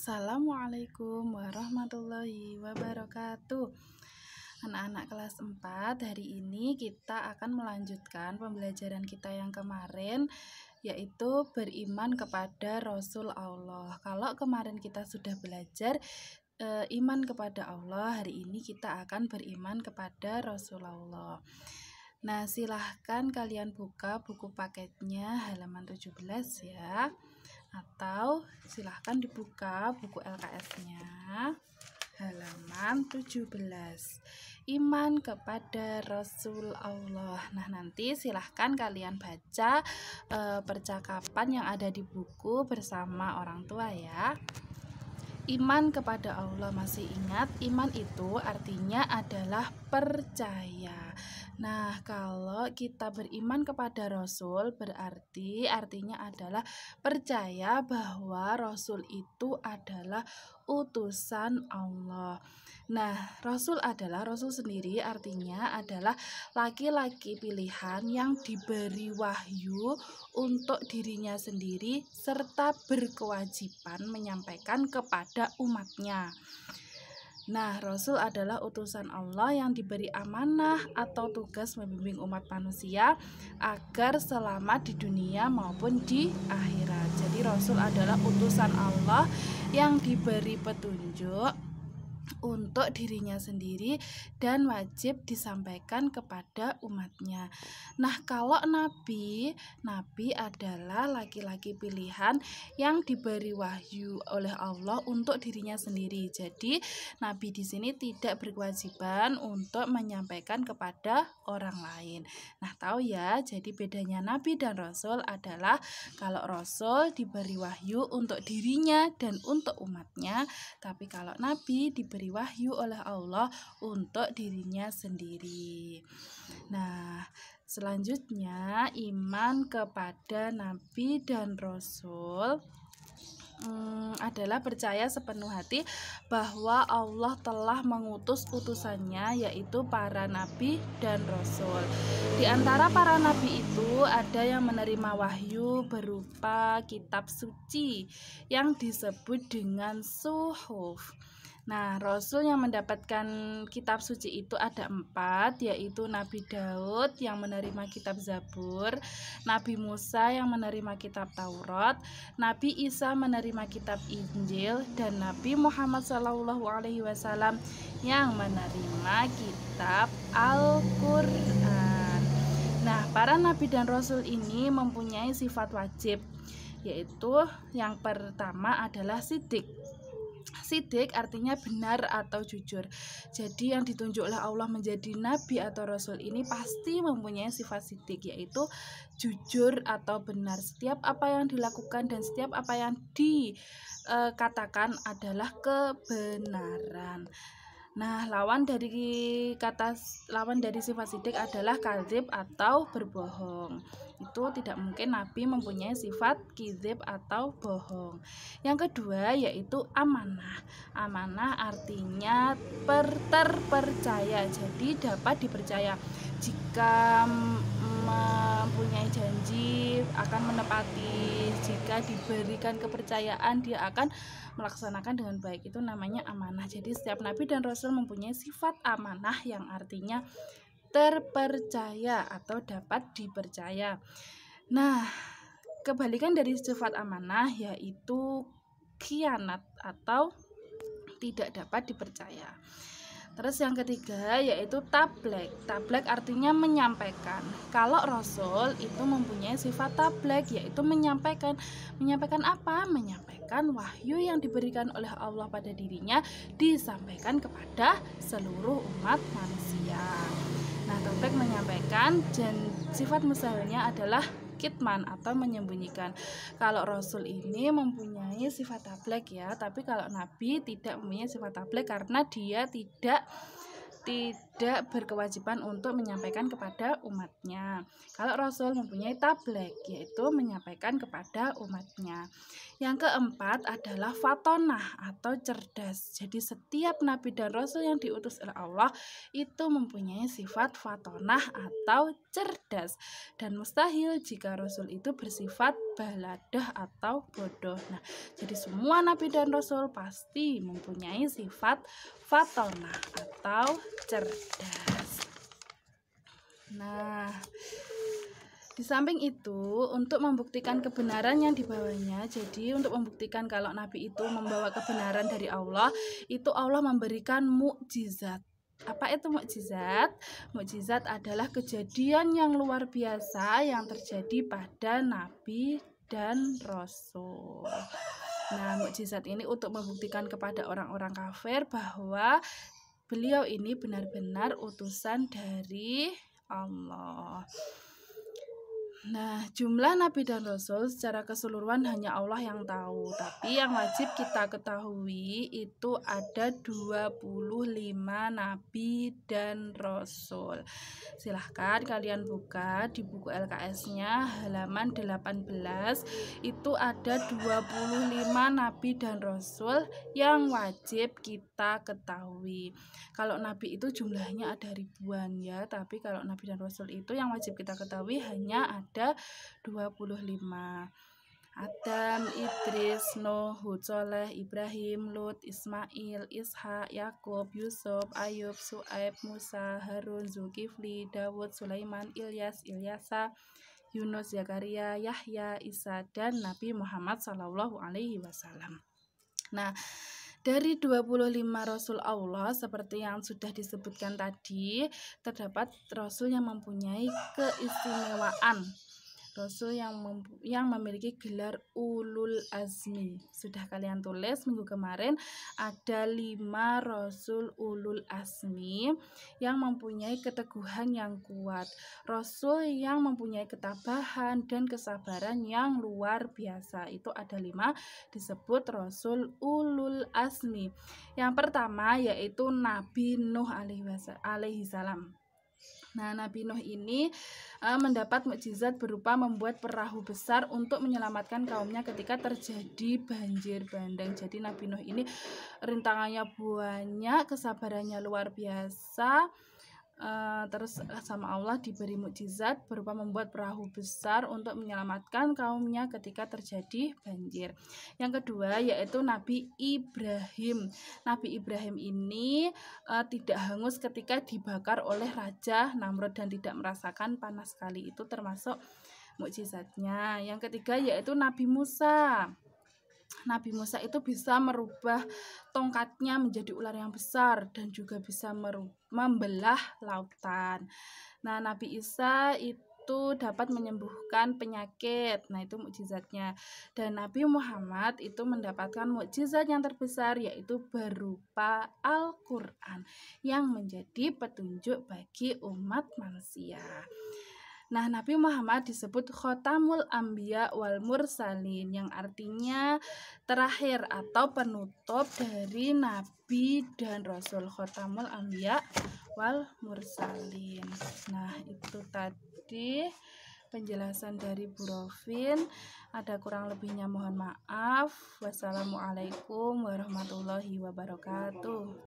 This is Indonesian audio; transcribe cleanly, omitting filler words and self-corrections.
Assalamualaikum warahmatullahi wabarakatuh. Anak-anak kelas 4, hari ini kita akan melanjutkan pembelajaran kita yang kemarin, yaitu beriman kepada Rasul Allah. Kalau kemarin kita sudah belajar iman kepada Allah, hari ini kita akan beriman kepada Rasulullah. Nah, silahkan kalian buka buku paketnya halaman 17 ya, atau silahkan dibuka buku LKS-nya halaman 17, iman kepada Rasul Allah. Nah, nanti silahkan kalian baca percakapan yang ada di buku bersama orang tua ya. Iman kepada Allah, masih ingat? Iman itu artinya adalah percaya. Nah, kalau kita beriman kepada Rasul, berarti artinya adalah percaya bahwa Rasul itu adalah utusan Allah. Nah, Rasul sendiri artinya adalah laki-laki pilihan yang diberi wahyu untuk dirinya sendiri serta berkewajiban menyampaikan kepada umatnya. Nah, Rasul adalah utusan Allah yang diberi amanah atau tugas membimbing umat manusia agar selamat di dunia maupun di akhirat. Jadi Rasul adalah utusan Allah yang diberi petunjuk untuk dirinya sendiri dan wajib disampaikan kepada umatnya. Nah, kalau Nabi adalah laki-laki pilihan yang diberi wahyu oleh Allah untuk dirinya sendiri. Jadi, Nabi di sini tidak berkewajiban untuk menyampaikan kepada orang lain. Nah, tahu ya, jadi bedanya Nabi dan Rasul adalah kalau Rasul diberi wahyu untuk dirinya dan untuk umatnya, tapi kalau Nabi diberi wahyu oleh Allah untuk dirinya sendiri. Nah, selanjutnya iman kepada Nabi dan Rasul adalah percaya sepenuh hati bahwa Allah telah mengutus utusannya, yaitu para nabi dan rasul. Di antara para nabi itu ada yang menerima wahyu berupa kitab suci yang disebut dengan suhuf. Nah, Rasul yang mendapatkan kitab suci itu ada 4, yaitu Nabi Daud yang menerima kitab Zabur, Nabi Musa yang menerima kitab Taurat, Nabi Isa menerima kitab Injil, dan Nabi Muhammad SAW yang menerima kitab Al-Quran. Nah, para Nabi dan Rasul ini mempunyai sifat wajib, yaitu yang pertama adalah sidik. Sidik artinya benar atau jujur. Jadi yang ditunjuk oleh Allah menjadi nabi atau rasul ini pasti mempunyai sifat sidik, yaitu jujur atau benar. Setiap apa yang dilakukan dan setiap apa yang dikatakan adalah kebenaran. Nah, lawan dari sifat sidik adalah kadzib atau berbohong. Itu tidak mungkin Nabi mempunyai sifat kadzib atau bohong. Yang kedua yaitu amanah. Amanah artinya terpercaya, jadi dapat dipercaya. Jika mempunyai janji akan menepati, jika diberikan kepercayaan dia akan melaksanakan dengan baik, itu namanya amanah. Jadi setiap nabi dan rasul mempunyai sifat amanah yang artinya terpercaya atau dapat dipercaya. Nah, kebalikan dari sifat amanah yaitu khianat atau tidak dapat dipercaya. Terus yang ketiga yaitu tablek. Tablek artinya menyampaikan. Kalau Rasul itu mempunyai sifat tablek, yaitu menyampaikan. Menyampaikan apa? Menyampaikan wahyu yang diberikan oleh Allah pada dirinya disampaikan kepada seluruh umat manusia. Nah, tablek menyampaikan, dan sifat mustahilnya adalah kitman atau menyembunyikan. Kalau Rasul ini mempunyai sifat tablek ya, tapi kalau Nabi tidak mempunyai sifat tablek karena dia tidak berkewajiban untuk menyampaikan kepada umatnya. Kalau Rasul mempunyai tablek, yaitu menyampaikan kepada umatnya. Yang keempat adalah fatonah atau cerdas. Jadi setiap nabi dan rasul yang diutus oleh Allah itu mempunyai sifat fatonah atau cerdas, dan mustahil jika rasul itu bersifat baladah atau bodoh. Nah, jadi semua nabi dan rasul pasti mempunyai sifat fatonah atau cerdas. Nah, di samping itu, untuk membuktikan kebenaran yang dibawanya, jadi untuk membuktikan kalau nabi itu membawa kebenaran dari Allah, itu Allah memberikan mukjizat. Apa itu mukjizat? Mukjizat adalah kejadian yang luar biasa yang terjadi pada nabi dan rasul. Nah, mukjizat ini untuk membuktikan kepada orang-orang kafir bahwa beliau ini benar-benar utusan dari Allah. Nah, jumlah nabi dan rasul secara keseluruhan hanya Allah yang tahu. Tapi yang wajib kita ketahui itu ada 25 nabi dan rasul. Silahkan kalian buka di buku LKS-nya halaman 18. Itu ada 25 nabi dan rasul yang wajib kita ketahui. Kalau nabi itu jumlahnya ada ribuan ya, tapi kalau nabi dan rasul itu yang wajib kita ketahui hanya ada 25. Adam, Idris, Nuh, Hud, Soleh, Ibrahim, Lut, Ismail, Ishak, Yakub, Yusuf, Ayub, Su'aib, Musa, Harun, Zulkifli, Dawud, Sulaiman, Ilyas, Ilyasa, Yunus, Zakaria, Yahya, Isa, dan Nabi Muhammad SAW. Nah, dari 25 Rasul Allah seperti yang sudah disebutkan tadi, terdapat Rasul yang mempunyai keistimewaan. Rasul yang memiliki gelar ulul azmi. Sudah kalian tulis minggu kemarin ada 5 Rasul ulul azmi yang mempunyai keteguhan yang kuat. Rasul yang mempunyai ketabahan dan kesabaran yang luar biasa. Itu ada 5 disebut Rasul ulul azmi. Yang pertama yaitu Nabi Nuh alaihi salam. Nah, Nabi Nuh ini mendapat mukjizat berupa membuat perahu besar untuk menyelamatkan kaumnya ketika terjadi banjir bandang. Jadi Nabi Nuh ini rintangannya banyak, kesabarannya luar biasa. Terus sama Allah diberi mukjizat berupa membuat perahu besar untuk menyelamatkan kaumnya ketika terjadi banjir. Yang kedua yaitu Nabi Ibrahim. Nabi Ibrahim ini tidak hangus ketika dibakar oleh Raja Namrud dan tidak merasakan panas sekali. Itu termasuk mukjizatnya. Yang ketiga yaitu Nabi Musa. Nabi Musa itu bisa merubah tongkatnya menjadi ular yang besar dan juga bisa membelah lautan. Nah, Nabi Isa itu dapat menyembuhkan penyakit. Nah, itu mukjizatnya. Dan Nabi Muhammad itu mendapatkan mukjizat yang terbesar yaitu berupa Al-Qur'an yang menjadi petunjuk bagi umat manusia. Nah, Nabi Muhammad disebut Khotamul Anbiya wal Mursalin yang artinya terakhir atau penutup dari Nabi dan Rasul. Khotamul Anbiya wal Mursalin. Nah, itu tadi penjelasan dari Bu Rovin. Ada kurang lebihnya mohon maaf. Wassalamualaikum warahmatullahi wabarakatuh.